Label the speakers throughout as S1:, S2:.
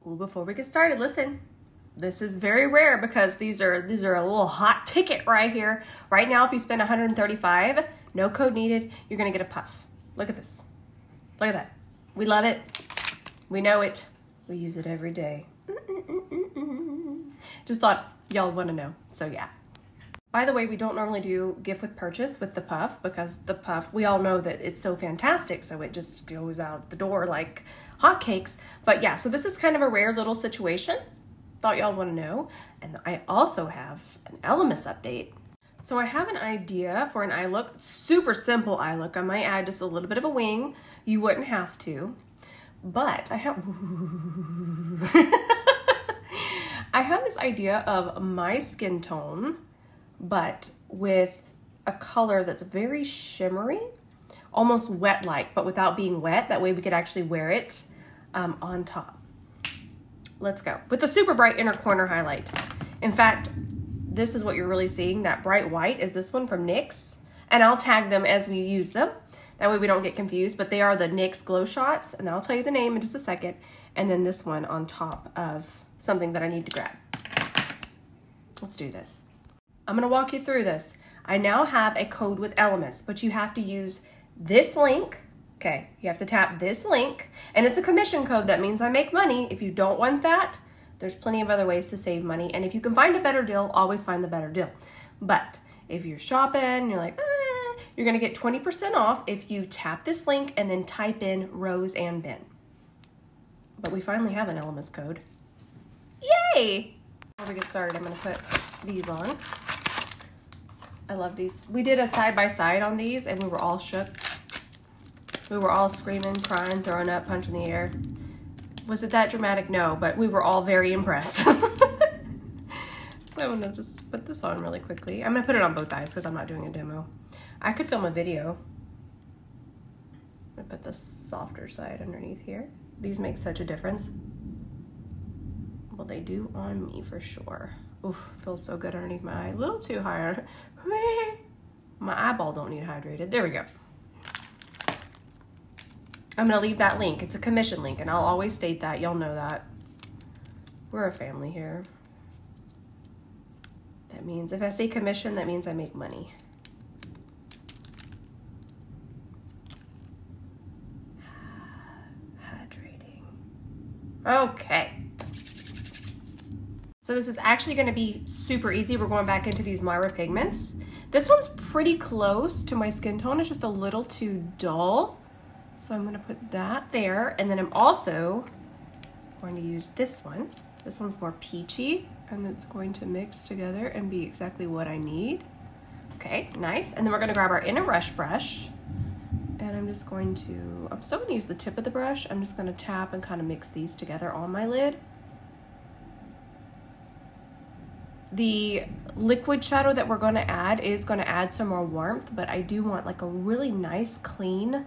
S1: Ooh, before we get started, listen. This is very rare because these are a little hot ticket right here. Right now, if you spend $135, no code needed, you're gonna get a puff. Look at this. Look at that. We love it. We know it. We use it every day. Just thought y'all want to know. So yeah. By the way, we don't normally do gift with purchase with the puff because the puff, we all know that it's so fantastic. So it just goes out the door like hotcakes. But yeah, so this is kind of a rare little situation. Thought y'all want to know. And I also have an Elemis update. So I have an idea for an eye look, super simple eye look. I might add just a little bit of a wing. You wouldn't have to, but I have, I have this idea of my skin tone, but with a color that's very shimmery, almost wet-like, but without being wet. That way we could actually wear it on top. Let's go. With the super bright inner corner highlight. In fact, this is what you're really seeing. That bright white is this one from NYX. And I'll tag them as we use them. That way we don't get confused. But they are the NYX Glow Shots. And I'll tell you the name in just a second. And then this one on top of something that I need to grab. Let's do this. I'm going to walk you through this. I now have a code with Elemis. But you have to use this link. Okay, you have to tap this link, and it's a commission code. That means I make money. If you don't want that, there's plenty of other ways to save money. And if you can find a better deal, always find the better deal. But if you're shopping and you're like, you're gonna get 20% off if you tap this link and then type in Rose and Ben. But we finally have an Elemis code. Yay! Before we get started, I'm gonna put these on. I love these. We did a side-by-side on these and we were all shook. We were all screaming, crying, throwing up, punching the air. Was it that dramatic? No, but we were all very impressed. So I'm gonna just put this on really quickly. I'm gonna put it on both eyes because I'm not doing a demo. I could film a video. I'm gonna put the softer side underneath here. These make such a difference. Well, they do on me for sure. Oof, feels so good underneath my eye. A little too high. My eyeball don't need hydrated. There we go. I'm gonna leave that link. It's a commission link, and I'll always state that. Y'all know that. We're a family here. That means if I say commission, that means I make money. Hydrating. Okay. So this is actually gonna be super easy. We're going back into these Moira pigments. This one's pretty close to my skin tone. It's just a little too dull. So I'm gonna put that there, and then I'm also going to use this one. This one's more peachy, and it's going to mix together and be exactly what I need. Okay, nice. And then we're gonna grab our inner rush brush, and I'm just going to, I'm still gonna use the tip of the brush. I'm just gonna tap and kind of mix these together on my lid. The liquid shadow that we're gonna add is gonna add some more warmth, but I do want like a really nice, clean,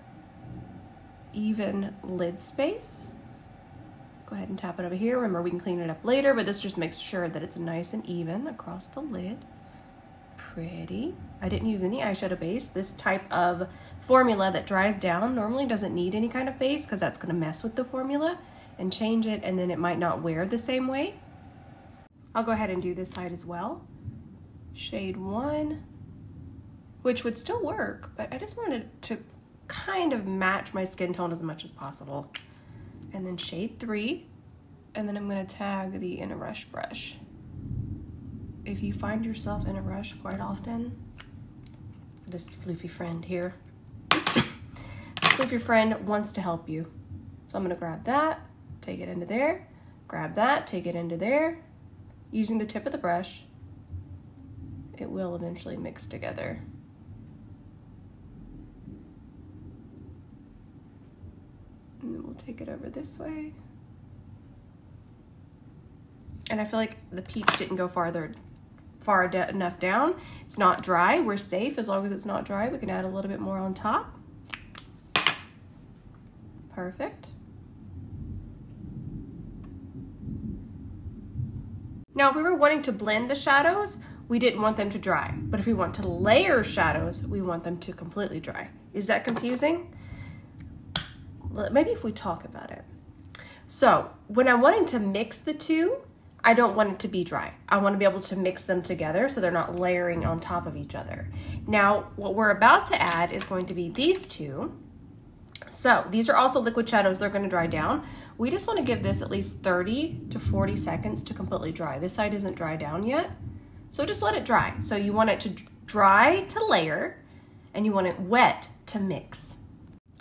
S1: even lid space. Go ahead and tap it over here. Remember, we can clean it up later, but this just makes sure that it's nice and even across the lid. Pretty. I didn't use any eyeshadow base. This type of formula that dries down normally doesn't need any kind of base because that's going to mess with the formula and change it, and then it might not wear the same way. I'll go ahead and do this side as well. Shade 1, which would still work, but I just wanted to kind of match my skin tone as much as possible. And then shade 3, and then I'm gonna tag the inner rush brush. If you find yourself in a rush quite often, this floofy friend here, this floofy friend wants to help you. So I'm gonna grab that, take it into there, grab that, take it into there. Using the tip of the brush, it will eventually mix together. And then we'll take it over this way. And I feel like the peach didn't go far enough down. It's not dry. We're safe as long as it's not dry. We can add a little bit more on top. Perfect. Now, if we were wanting to blend the shadows, we didn't want them to dry. But if we want to layer shadows, we want them to completely dry. Is that confusing? Maybe if we talk about it. So when I'm wanting to mix the two, I don't want it to be dry. I want to be able to mix them together so they're not layering on top of each other. Now, what we're about to add is going to be these two. So these are also liquid shadows. They're going to dry down. We just want to give this at least 30 to 40 seconds to completely dry. This side isn't dry down yet, so just let it dry. So you want it to dry to layer, and you want it wet to mix.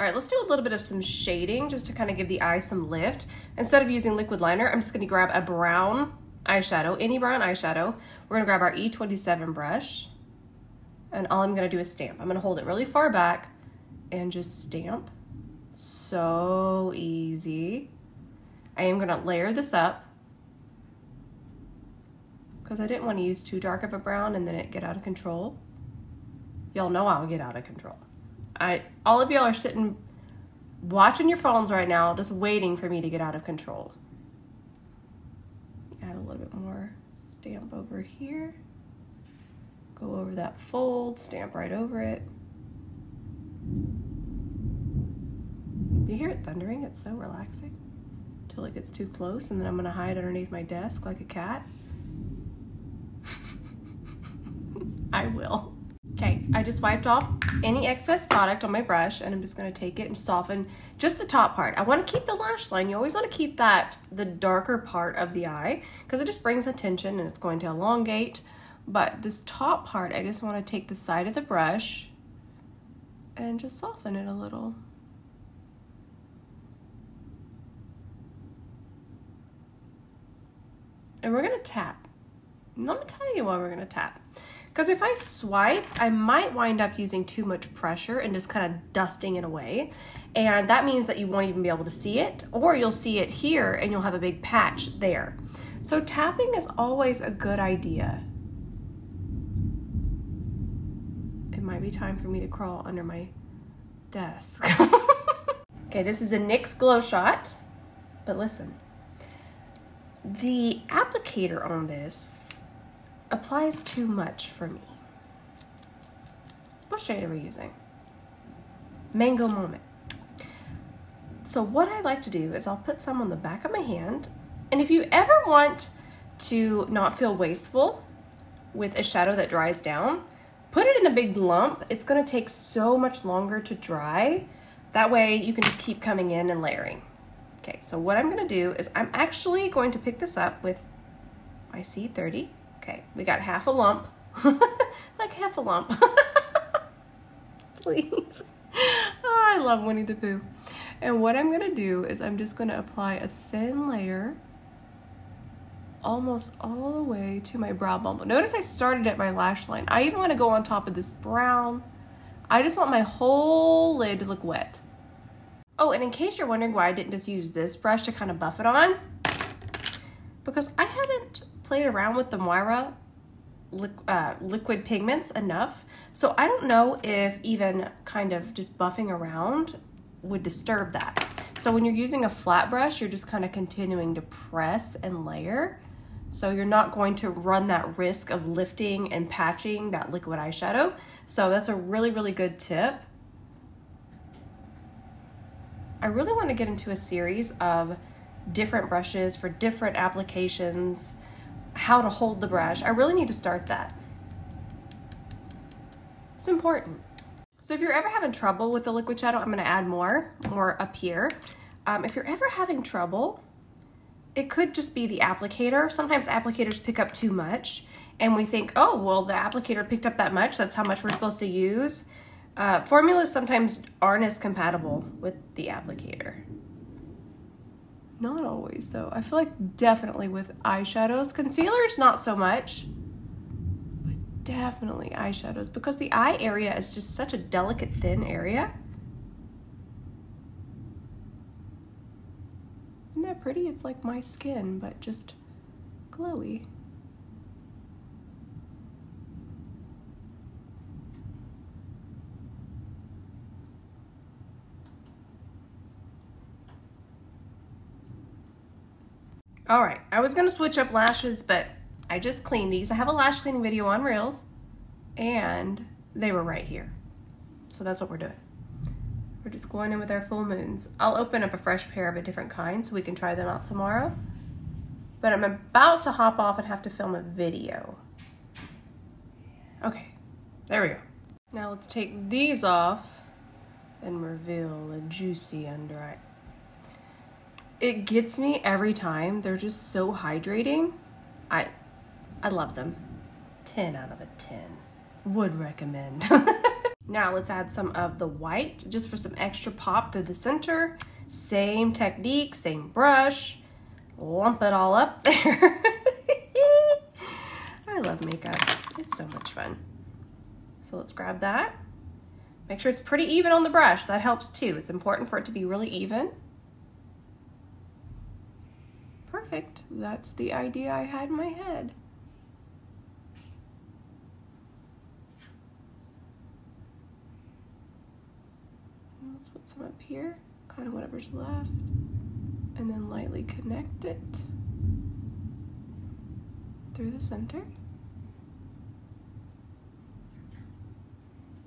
S1: All right, let's do a little bit of some shading just to kind of give the eye some lift. Instead of using liquid liner, I'm just going to grab a brown eyeshadow, any brown eyeshadow. We're going to grab our E27 brush, and all I'm going to do is stamp. I'm going to hold it really far back and just stamp. So easy. I am going to layer this up because I didn't want to use too dark of a brown and then it get out of control. Y'all know I'll get out of control. All of y'all are sitting watching your phones right now just waiting for me to get out of control. Add a little bit more stamp over here. Go over that fold, stamp right over it. Do you hear it thundering? It's so relaxing. Until it gets too close, and then I'm gonna hide underneath my desk like a cat. I will. Okay, I just wiped off any excess product on my brush, and I'm just gonna take it and soften just the top part. I wanna keep the lash line. You always wanna keep that, the darker part of the eye, because it just brings attention and it's going to elongate. But this top part, I just wanna take the side of the brush and just soften it a little. And we're gonna tap. And I'm gonna tell you why we're gonna tap. Because if I swipe, I might wind up using too much pressure and just kind of dusting it away. And that means that you won't even be able to see it, or you'll see it here and you'll have a big patch there. So tapping is always a good idea. It might be time for me to crawl under my desk. Okay, this is a NYX Glow Shot, but listen. The applicator on this applies too much for me. What shade are we using? Mango Moment. So what I like to do is I'll put some on the back of my hand, and if you ever want to not feel wasteful with a shadow that dries down, put it in a big lump. It's gonna take so much longer to dry. That way you can just keep coming in and layering. Okay, so what I'm gonna do is I'm actually going to pick this up with my C30. Okay, we got half a lump, like half a lump. Please. Oh, I love Winnie the Pooh. And what I'm gonna do is I'm just gonna apply a thin layer almost all the way to my brow bone. Notice I started at my lash line. I even wanna go on top of this brown. I just want my whole lid to look wet. Oh, and in case you're wondering why I didn't just use this brush to kind of buff it on, because I haven't played around with the Moira liquid pigments enough. So I don't know if even kind of just buffing around would disturb that. So when you're using a flat brush, you're just kind of continuing to press and layer. So you're not going to run that risk of lifting and patching that liquid eyeshadow. So that's a really, really good tip. I really want to get into a series of different brushes for different applications, how to hold the brush. I really need to start that. It's important. So if you're ever having trouble with the liquid shadow, I'm going to add more up here. If you're ever having trouble, it could just be the applicator. Sometimes applicators pick up too much and we think, oh, well, the applicator picked up that much. That's how much we're supposed to use. Formulas sometimes aren't as compatible with the applicator. Not always though. I feel like definitely with eyeshadows. Concealers, not so much, but definitely eyeshadows, because the eye area is just such a delicate, thin area. Isn't that pretty? It's like my skin, but just glowy. All right, I was gonna switch up lashes, but I just cleaned these. I have a lash cleaning video on Reels, and they were right here. So that's what we're doing. We're just going in with our full moons. I'll open up a fresh pair of a different kind so we can try them out tomorrow. But I'm about to hop off and have to film a video. Okay, there we go. Now let's take these off and reveal a juicy under eye. It gets me every time. They're just so hydrating. I love them. 10 out of a 10. Would recommend. Now let's add some of the white just for some extra pop through the center. Same technique, same brush. Lump it all up there. I love makeup. It's so much fun. So let's grab that. Make sure it's pretty even on the brush. That helps too. It's important for it to be really even. Perfect. That's the idea I had in my head. Let's put some up here, kind of whatever's left, and then lightly connect it through the center.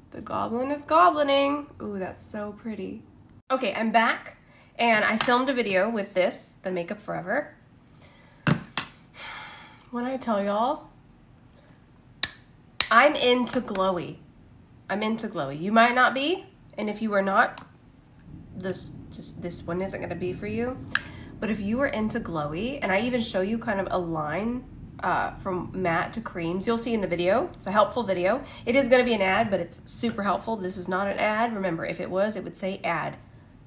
S1: The goblin is goblining. Ooh, that's so pretty. Okay, I'm back, and I filmed a video with this, the Makeup Forever. When I tell y'all, I'm into glowy. I'm into glowy. You might not be. And if you are not, this one isn't gonna be for you. But if you are into glowy, and I even show you kind of a line from matte to creams, you'll see in the video. It's a helpful video. It is gonna be an ad, but it's super helpful. This is not an ad. Remember, if it was, it would say ad,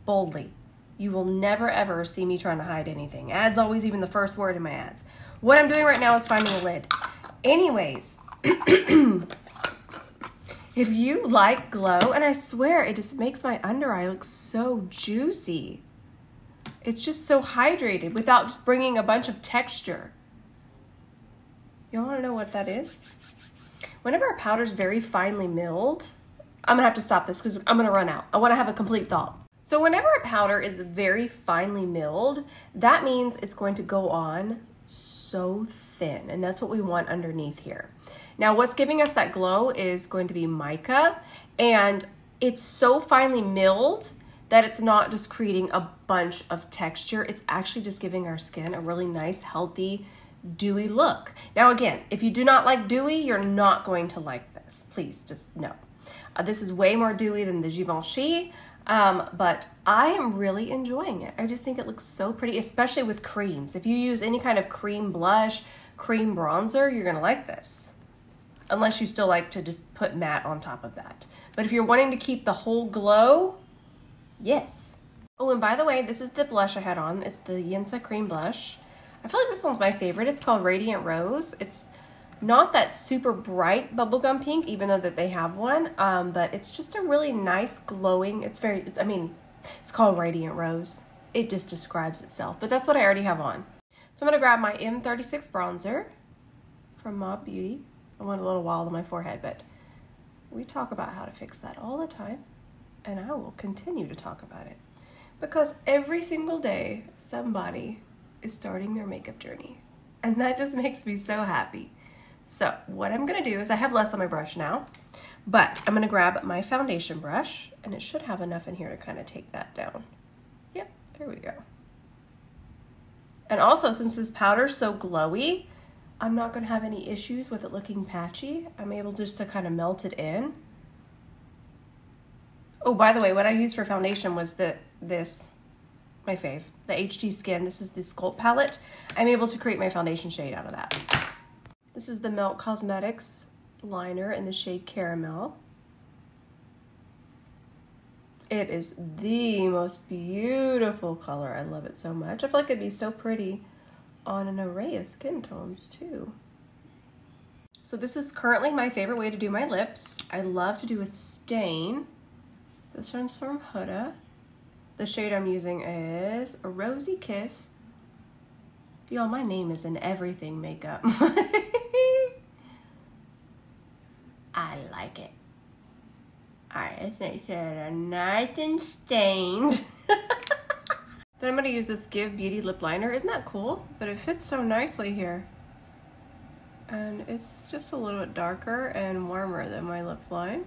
S1: boldly. You will never ever see me trying to hide anything. Ad's always even the first word in my ads. What I'm doing right now is finding a lid. Anyways, if you like glow, and I swear it just makes my under eye look so juicy. It's just so hydrated without just bringing a bunch of texture. You wanna know what that is? Whenever a powder's very finely milled, I'm gonna have to stop this because I'm gonna run out. I wanna have a complete thought. So whenever a powder is very finely milled, that means it's going to go on so thin, and that's what we want underneath here. Now what's giving us that glow is going to be mica, and it's so finely milled that it's not just creating a bunch of texture, it's actually just giving our skin a really nice, healthy, dewy look. Now again, if you do not like dewy, you're not going to like this. Please just know. This is way more dewy than the Givenchy, but I am really enjoying it. I just think it looks so pretty, especially with creams. If you use any kind of cream blush, cream bronzer, you're gonna like this. Unless you still like to just put matte on top of that. But if you're wanting to keep the whole glow, yes. Oh, and by the way, this is the blush I had on. It's the Yensa cream blush. I feel like this one's my favorite. It's called Radiant Rose. It's not that super bright bubblegum pink, even though that they have one, but it's just a really nice glowing, it's called Radiant Rose. It just describes itself, but that's what I already have on. So I'm gonna grab my M36 bronzer from Mob Beauty. I want a little wild on my forehead, but we talk about how to fix that all the time, and I will continue to talk about it because every single day somebody is starting their makeup journey, and that just makes me so happy. So what I'm gonna do is, I have less on my brush now, but I'm gonna grab my foundation brush, and it should have enough in here to kind of take that down. Yep, there we go. And also, since this powder's so glowy, I'm not gonna have any issues with it looking patchy. I'm able just to kind of melt it in. Oh, by the way, what I used for foundation was my fave, the HD Skin. This is the Sculpt palette. I'm able to create my foundation shade out of that. This is the Moira Cosmetics liner in the shade Caramel. It is the most beautiful color. I love it so much. I feel like it'd be so pretty on an array of skin tones too. So this is currently my favorite way to do my lips. I love to do a stain. This one's from Huda. The shade I'm using is a Rosy Kiss. Y'all, my name is in everything makeup. I like it. Alright, let's make sure they're nice and stained. Then I'm going to use this Give Beauty lip liner. Isn't that cool? But it fits so nicely here. And it's just a little bit darker and warmer than my lip line.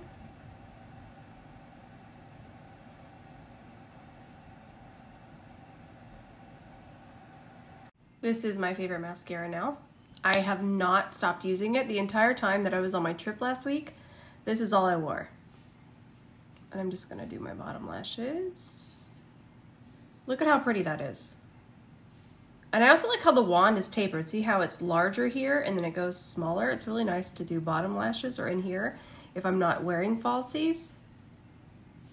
S1: This is my favorite mascara now. I have not stopped using it the entire time that I was on my trip last week. This is all I wore. And I'm just gonna do my bottom lashes. Look at how pretty that is. And I also like how the wand is tapered. See how it's larger here and then it goes smaller? It's really nice to do bottom lashes or in here if I'm not wearing falsies.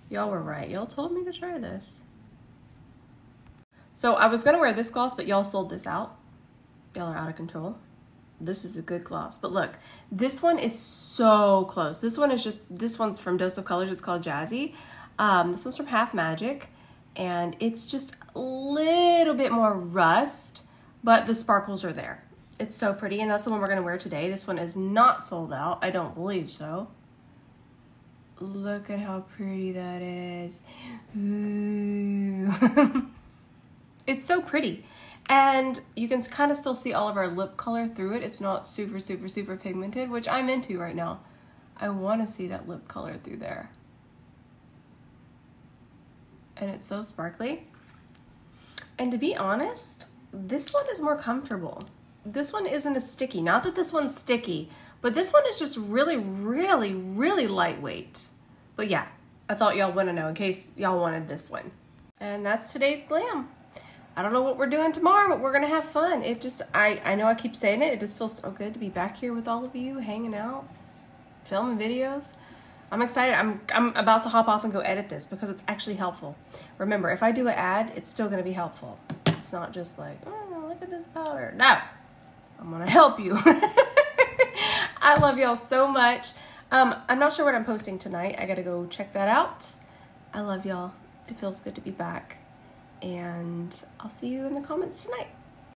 S1: Y'all were right. Y'all told me to try this. So I was gonna wear this gloss, but y'all sold this out. Y'all are out of control. This is a good gloss, but look, this one is so close. This one's from Dose of Colors. It's called Jazzy. This one's from Half Magic, and it's just a little bit more rust, but the sparkles are there. It's so pretty, and that's the one we're gonna wear today. This one is not sold out. I don't believe so. Look at how pretty that is. Ooh. It's so pretty. And you can kind of still see all of our lip color through it. It's not super, super, super pigmented, which I'm into right now. I want to see that lip color through there. And it's so sparkly. And to be honest, this one is more comfortable. This one isn't as sticky. Not that this one's sticky, but this one is just really, really, really lightweight. But yeah, I thought y'all want to know in case y'all wanted this one. And that's today's glam. I don't know what we're doing tomorrow, but we're gonna have fun. It just, I know I keep saying it, it just feels so good to be back here with all of you, hanging out, filming videos. I'm excited. I'm about to hop off and go edit this because it's actually helpful. Remember, if I do an ad, it's still gonna be helpful. It's not just like, oh, look at this powder. No, I'm gonna help you. I love y'all so much. I'm not sure what I'm posting tonight. I gotta go check that out. I love y'all. It feels good to be back. And I'll see you in the comments tonight.